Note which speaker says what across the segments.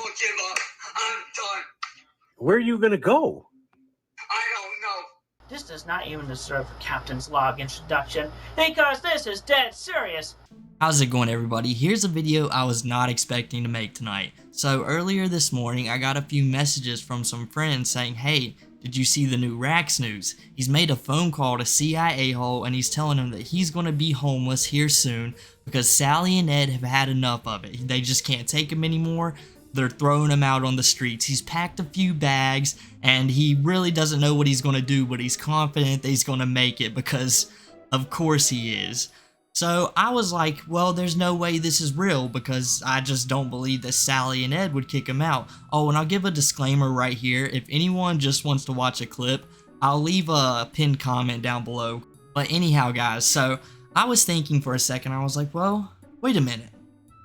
Speaker 1: will give up. I'm done.
Speaker 2: Where are you gonna go?
Speaker 1: I don't know.
Speaker 3: This does not even deserve a captain's log introduction, because this is dead serious.
Speaker 4: How's it going, everybody? Here's a video I was not expecting to make tonight. So earlier this morning I got a few messages from some friends saying, hey, did you see the new Rax news? He's made a phone call to CIA Hole and he's telling him that he's going to be homeless here soon because Sally and Ed have had enough of it. They just can't take him anymore. They're throwing him out on the streets. He's packed a few bags and he really doesn't know what he's going to do, but he's confident that he's going to make it because of course he is. So I was like, well, there's no way this is real because I just don't believe that Sally and Ed would kick him out. Oh, and I'll give a disclaimer right here. If anyone just wants to watch a clip, I'll leave a pinned comment down below. But anyhow, guys, so I was thinking for a second. I was like, well, wait a minute.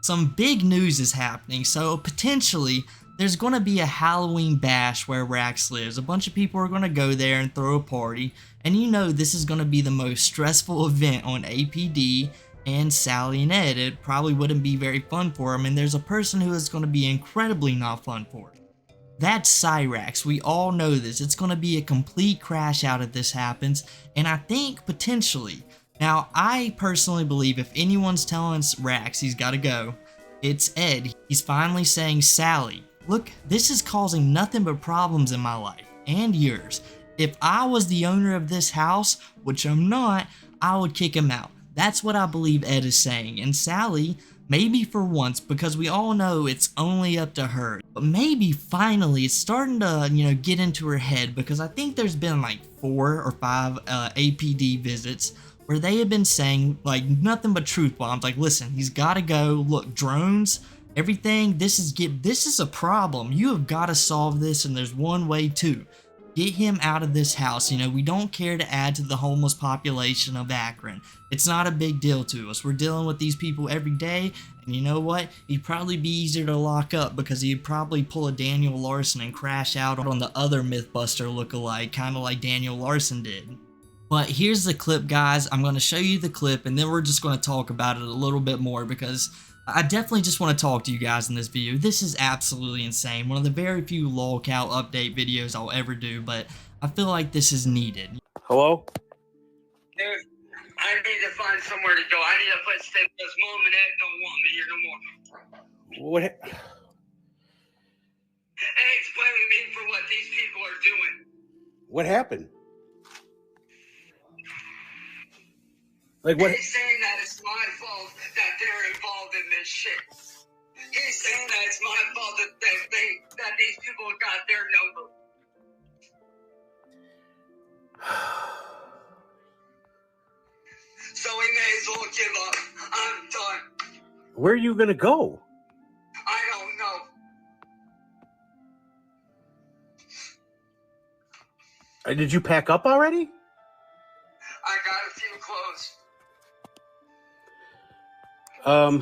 Speaker 4: Some big news is happening. So potentially there's going to be a Halloween bash where Rax lives. A bunch of people are going to go there and throw a party. And you know this is going to be the most stressful event on APD and Sally and Ed. It probably wouldn't be very fun for them. And there's a person who is going to be incredibly not fun for it. That's Cyrax. We all know this. It's going to be a complete crash out if this happens. And I think potentially. Now, I personally believe if anyone's telling Rax he's got to go, it's Ed. He's finally saying, Sally, look, this is causing nothing but problems in my life and yours. If I was the owner of this house, which I'm not, I would kick him out. That's what I believe Ed is saying. And Sally, maybe for once, because we all know it's only up to her, but maybe finally it's starting to, get into her head, because I think there's been like 4 or 5 APD visits where they have been saying like nothing but truth bombs. Like, listen, he's got to go. Look, drones, everything. This is a problem. You have got to solve this, and there's one way to get him out of this house. We don't care to add to the homeless population of Akron. It's not a big deal to us. We're dealing with these people every day, and you know what? He'd probably be easier to lock up because he'd probably pull a Daniel Larson and crash out on the other Mythbuster lookalike, kind of like Daniel Larson did. But here's the clip, guys. I'm going to show you the clip, and then we're just going to talk about it a little bit more because I definitely just want to talk to you guys in this video. This is absolutely insane. One of the very few Lolcow update videos I'll ever do, but I feel like this is needed.
Speaker 2: Hello?
Speaker 1: Dude, I need to find somewhere to go. I need a place to stay because Mom and Ed don't want me here no more.
Speaker 2: What?
Speaker 1: And it's blaming me for what these people are doing.
Speaker 2: What happened? Like what?
Speaker 1: He's saying that it's my fault that they're involved in this shit. He's saying that it's my fault that these people got their number. So we may as well give up. I'm done.
Speaker 2: Where are you gonna go?
Speaker 1: I don't know.
Speaker 2: Did you pack up already?
Speaker 1: I got a few clothes.
Speaker 2: Um.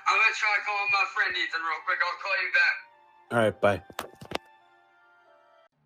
Speaker 1: I'm gonna try calling my friend Ethan real quick. I'll call you back.
Speaker 2: All right, bye.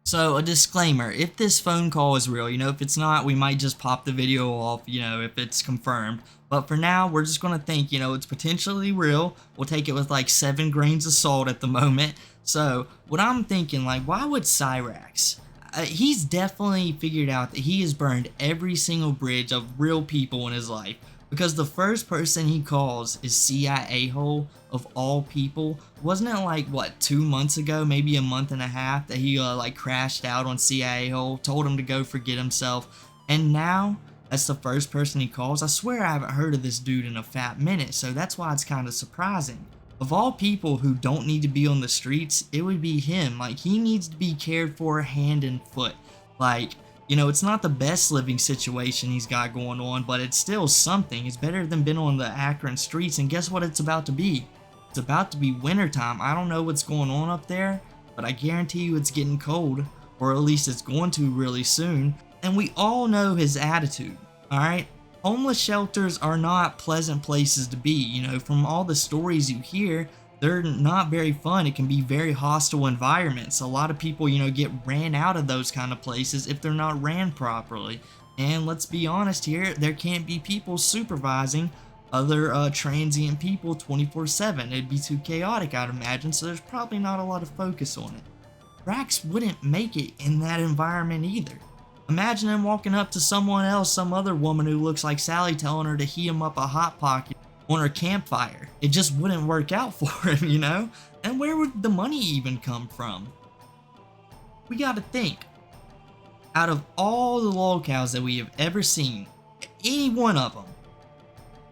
Speaker 4: So a disclaimer, if this phone call is real, if it's not, we might just pop the video off, if it's confirmed. But for now, we're just going to think, it's potentially real. We'll take it with like 7 grains of salt at the moment. So what I'm thinking, like, why would Cyrax? He's definitely figured out that he has burned every single bridge of real people in his life. Because the first person he calls is CIA Hole of all people. Wasn't it like, what, 2 months ago, maybe a month and a half, that he like crashed out on CIA Hole, told him to go forget himself, and now that's the first person he calls? I swear I haven't heard of this dude in a fat minute, so that's why it's kind of surprising. Of all people who don't need to be on the streets, it would be him. Like, he needs to be cared for hand and foot. Like, it's not the best living situation he's got going on, but it's still something. It's better than being on the Akron streets, and guess what it's about to be? It's about to be wintertime. I don't know what's going on up there, but I guarantee you it's getting cold, or at least it's going to really soon. And we all know his attitude, alright? Homeless shelters are not pleasant places to be. From all the stories you hear, they're not very fun. It can be very hostile environments. A lot of people, get ran out of those kind of places if they're not ran properly. And let's be honest here, there can't be people supervising other transient people 24/7. It'd be too chaotic, I'd imagine, so there's probably not a lot of focus on it. Rax wouldn't make it in that environment either. Imagine him walking up to someone else, some other woman who looks like Sally, telling her to heat him up a hot pocket on her campfire. It just wouldn't work out for him, you know? And where would the money even come from? We gotta think. Out of all the Lolcows that we have ever seen, any one of them,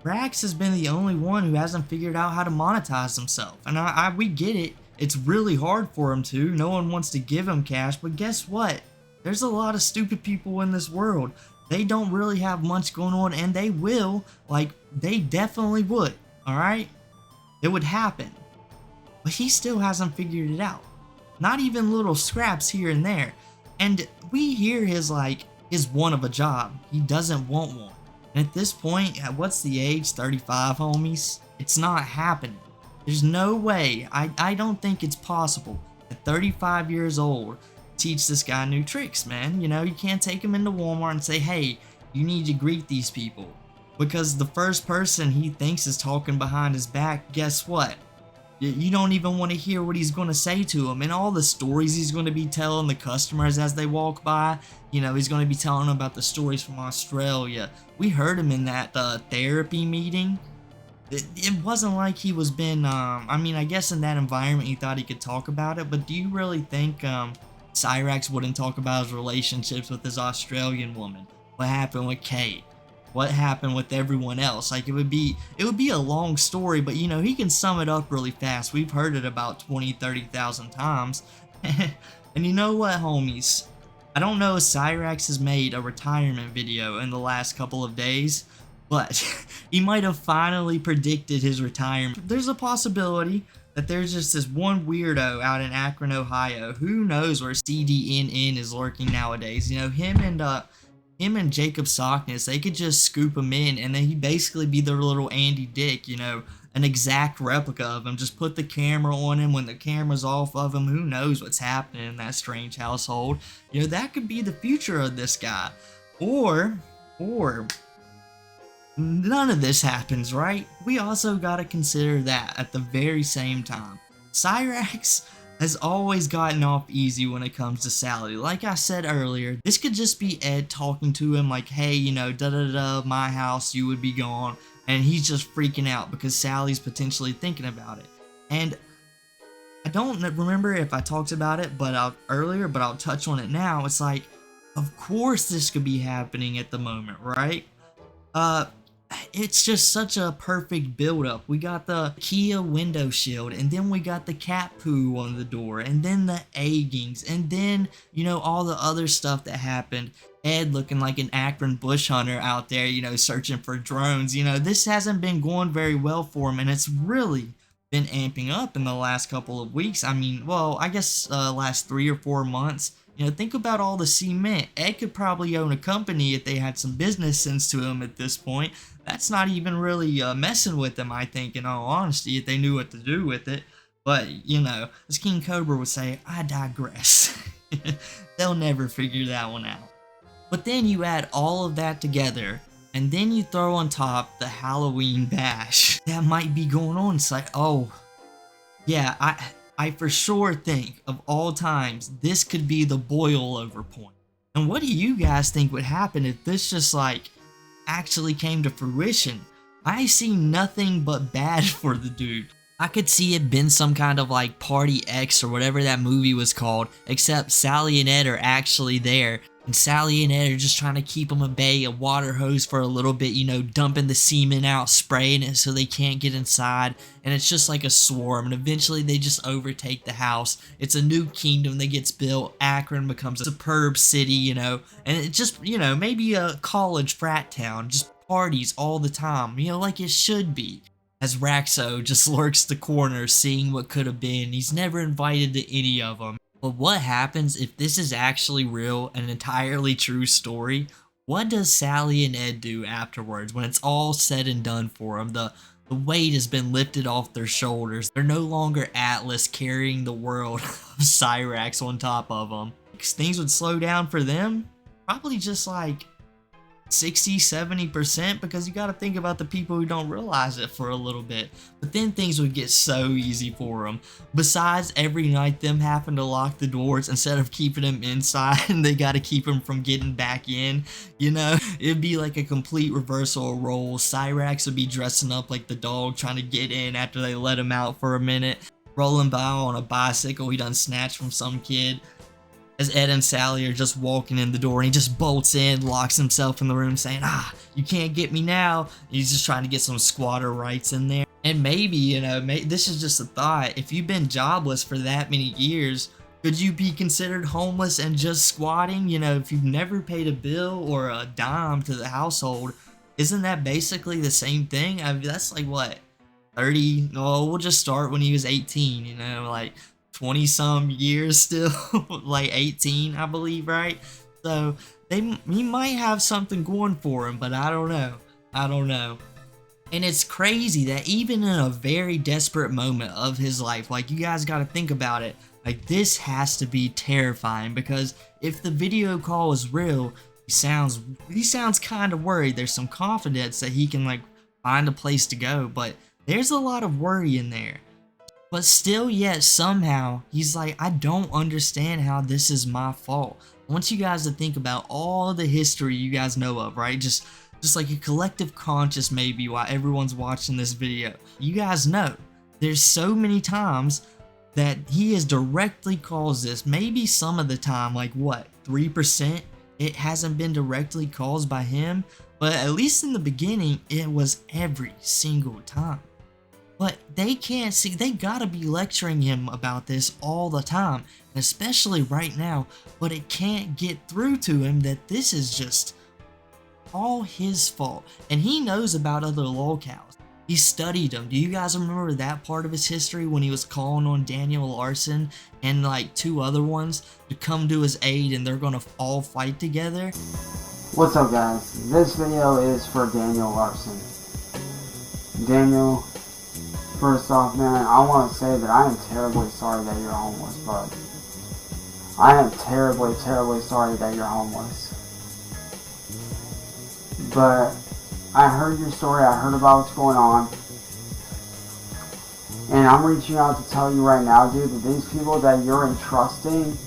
Speaker 4: Rax has been the only one who hasn't figured out how to monetize himself. And we get it. It's really hard for him to. No one wants to give him cash, but guess what? There's a lot of stupid people in this world. They don't really have much going on, and they will. Like, they definitely would, alright? It would happen. But he still hasn't figured it out. Not even little scraps here and there. And we hear his want of a job. He doesn't want one. And at this point, what's the age? 35, homies? It's not happening. There's no way. I don't think it's possible at 35 years old teach this guy new tricks, man. You know, you can't take him into Walmart and say, hey, you need to greet these people. Because the first person he thinks is talking behind his back, guess what? You don't even want to hear what he's going to say to them, and all the stories he's going to be telling the customers as they walk by. You know, he's going to be telling them about the stories from Australia. We heard him in that therapy meeting. It wasn't like he was I mean, I guess in that environment he thought he could talk about it, but do you really think Cyrax wouldn't talk about his relationships with his Australian woman? What happened with Kate? What happened with everyone else? Like, it would be a long story, but you know, he can sum it up really fast. We've heard it about 20-30,000 times. And you know what, homies? I don't know if Cyrax has made a retirement video in the last couple of days, but he might have finally predicted his retirement. There's a possibility that there's just this one weirdo out in Akron, Ohio. Who knows where CDNN is lurking nowadays? You know, him and Jacob Sockness, they could just scoop him in, and then he'd basically be their little Andy Dick, you know, an exact replica of him. Just put the camera on him when the camera's off of him. Who knows what's happening in that strange household? You know, that could be the future of this guy. Or none of this happens, right? We also gotta consider that at the very same time. Cyrax has always gotten off easy when it comes to Sally. Like I said earlier, this could just be Ed talking to him like, hey, you know, da-da-da, my house, you would be gone. And he's just freaking out because Sally's potentially thinking about it. And I don't remember if I talked about it earlier, but I'll touch on it now. It's like, of course this could be happening at the moment, right? It's just such a perfect build-up. We got the Kia window shield, and then we got the cat poo on the door, and then the eggings, and then, you know, all the other stuff that happened. Ed looking like an Akron bush hunter out there, you know, searching for drones. You know, this hasn't been going very well for him, and it's really been amping up in the last couple of weeks. I mean, well, I guess last 3 or 4 months. You know, think about all the cement. Ed could probably own a company if they had some business sense to him at this point. That's not even really messing with them, I think, in all honesty, if they knew what to do with it. But, you know, as King Cobra would say, I digress. They'll never figure that one out. But then you add all of that together, and then you throw on top the Halloween bash that might be going on. It's like, oh, yeah, I for sure think of all times, this could be the boil over point. And what do you guys think would happen if this just like actually came to fruition? I see nothing but bad for the dude. I could see it been some kind of like Party X or whatever that movie was called, except Sally and Ed are actually there. And Sally and Ed are just trying to keep them at bay, a water hose for a little bit, you know, dumping the semen out, spraying it so they can't get inside. And it's just like a swarm. And eventually they just overtake the house. It's a new kingdom that gets built. Akron becomes a superb city, you know. And it just, you know, maybe a college frat town. Just parties all the time, you know, like it should be. As Raxo just lurks the corner seeing what could have been. He's never invited to any of them. But what happens if this is actually real, an entirely true story? What does Sally and Ed do afterwards when it's all said and done for them? The weight has been lifted off their shoulders. They're no longer Atlas carrying the world of Cyrax on top of them. Things would slow down for them. Probably just like 60-70%, because you got to think about the people who don't realize it for a little bit. But then things would get so easy for them. Besides every night them having to lock the doors instead of keeping them inside, and they got to keep them from getting back in, you know, it'd be like a complete reversal of roles. Cyrax would be dressing up like the dog trying to get in after they let him out for a minute, rolling by on a bicycle he done snatched from some kid, as Ed and Sally are just walking in the door, and he just bolts in, locks himself in the room saying, you can't get me now. He's just trying to get some squatter rights in there. And maybe, you know, this is just a thought, if you've been jobless for that many years, could you be considered homeless and just squatting? You know, if you've never paid a bill or a dime to the household, isn't that basically the same thing? I mean, that's like, what, 30? No, we'll just start when he was 18, you know, like 20 some years still, like 18, I believe, right? So he might have something going for him, but I don't know. And it's crazy that even in a very desperate moment of his life, like, you guys got to think about it, like, this has to be terrifying, because if the video call is real, he sounds kind of worried. There's some confidence that he can, like, find a place to go, but there's a lot of worry in there. But still, yet somehow, he's like, I don't understand how this is my fault. I want you guys to think about all the history you guys know of, right? Just like a collective conscious maybe while everyone's watching this video. You guys know, there's so many times that he has directly caused this. Maybe some of the time, like what, 3%? It hasn't been directly caused by him. But at least in the beginning, it was every single time. But they can't see, they gotta be lecturing him about this all the time, and especially right now, but it can't get through to him that this is just all his fault. And he knows about other Lolcows. He studied them. Do you guys remember that part of his history when he was calling on Daniel Larson and like 2 other ones to come to his aid, and they're gonna all fight together?
Speaker 5: What's up, guys? This video is for Daniel Larson. Daniel, first off, man, I want to say that I am terribly sorry that you're homeless, bud. I am terribly, terribly sorry that you're homeless. But I heard your story, I heard about what's going on, and I'm reaching out to tell you right now, dude, that these people that you're entrusting,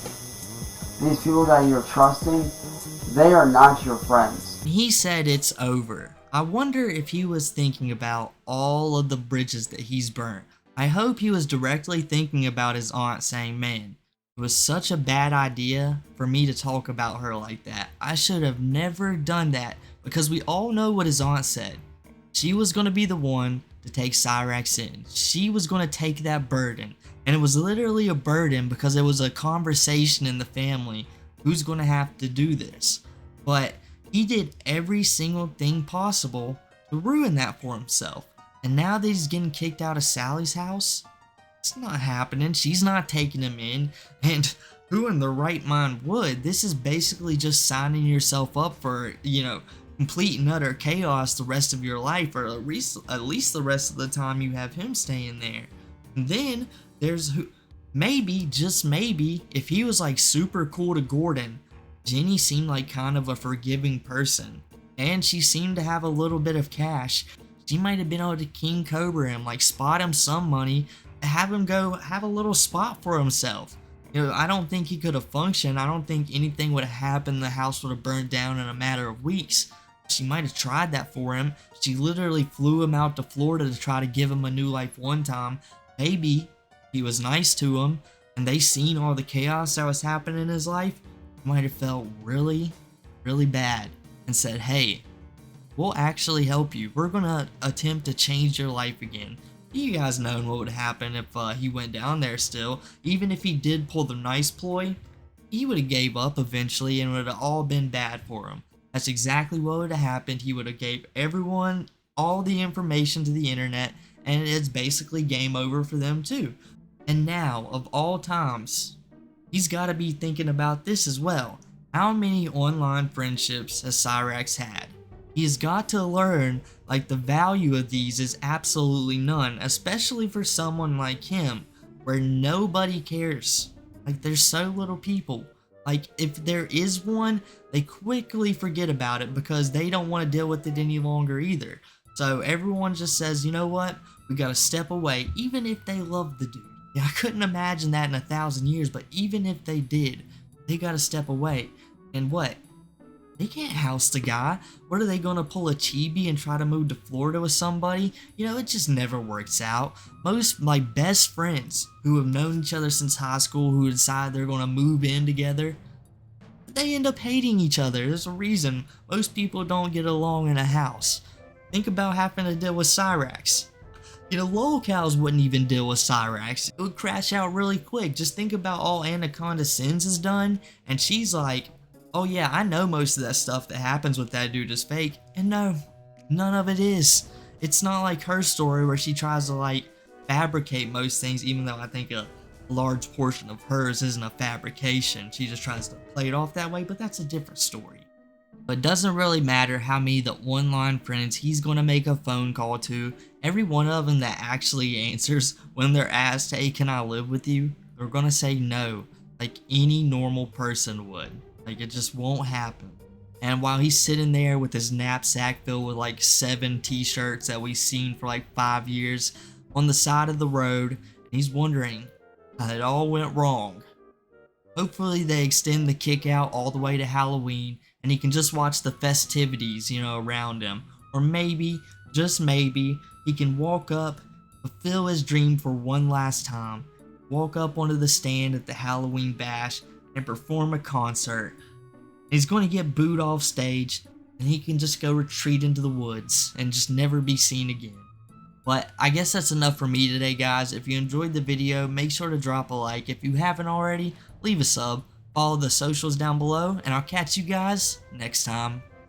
Speaker 5: they are not your friends.
Speaker 4: He said it's over. I wonder if he was thinking about all of the bridges that he's burnt. I hope he was directly thinking about his aunt saying, man, it was such a bad idea for me to talk about her like that. I should have never done that, because we all know what his aunt said. She was going to be the one to take Cyrax in. She was going to take that burden. And it was literally a burden because it was a conversation in the family. Who's going to have to do this? But he did every single thing possible to ruin that for himself. And now that he's getting kicked out of Sally's house, it's not happening. She's not taking him in. And who in their right mind would? This is basically just signing yourself up for, you know, complete and utter chaos the rest of your life, or at least the rest of the time you have him staying there. And then there's maybe, just maybe, if he was like super cool to Gordon, Jenny seemed like kind of a forgiving person, and she seemed to have a little bit of cash. She might have been able to King Cobra him, like spot him some money, have him go have a little spot for himself. You know, I don't think he could have functioned. I don't think anything would have happened. The house would have burned down in a matter of weeks. She might have tried that for him. She literally flew him out to Florida to try to give him a new life one time. Maybe he was nice to him, and they seen all the chaos that was happening in his life. Might have felt really, really bad and said, hey, we'll actually help you. We're gonna attempt to change your life again. You guys know what would happen if he went down there still. Even if he did pull the nice ploy, he would have gave up eventually, and it would have all been bad for him. That's exactly what would have happened. He would have gave everyone all the information to the internet, and it's basically game over for them too. And now, of all times, he's got to be thinking about this as well. How many online friendships has Cyrax had? He's got to learn, like, the value of these is absolutely none, especially for someone like him, where nobody cares. Like, there's so little people. Like, if there is one, they quickly forget about it because they don't want to deal with it any longer either. So everyone just says, you know what, we gotta step away, even if they love the dude. Yeah, I couldn't imagine that in 1,000 years, but even if they did, they gotta step away. And what? They can't house the guy. What are they gonna pull a chibi and try to move to Florida with somebody? You know, it just never works out. Most my best friends who have known each other since high school, who decide they're gonna move in together, they end up hating each other. There's a reason most people don't get along in a house. Think about having to deal with Cyraxx. You know, Lolcows wouldn't even deal with Cyraxx. It would crash out really quick. Just think about all Anaconda Sins has done, and she's like, oh yeah, I know most of that stuff that happens with that dude is fake. And no, none of it is. It's not like her story where she tries to like fabricate most things, even though I think a large portion of hers isn't a fabrication. She just tries to play it off that way, but that's a different story. But it doesn't really matter how many the online friends he's going to make a phone call to. Every one of them that actually answers when they're asked, hey, can I live with you? They're going to say no, like any normal person would. Like, it just won't happen. And while he's sitting there with his knapsack filled with like 7 t-shirts that we've seen for like 5 years on the side of the road, he's wondering how it all went wrong. Hopefully they extend the kick out all the way to Halloween and he can just watch the festivities, you know, around him. Or maybe, just maybe, he can walk up, fulfill his dream for one last time, walk up onto the stand at the Halloween bash and perform a concert. He's going to get booed off stage and he can just go retreat into the woods and just never be seen again. But I guess that's enough for me today, guys. If you enjoyed the video, make sure to drop a like. If you haven't already, leave a sub, follow the socials down below, and I'll catch you guys next time.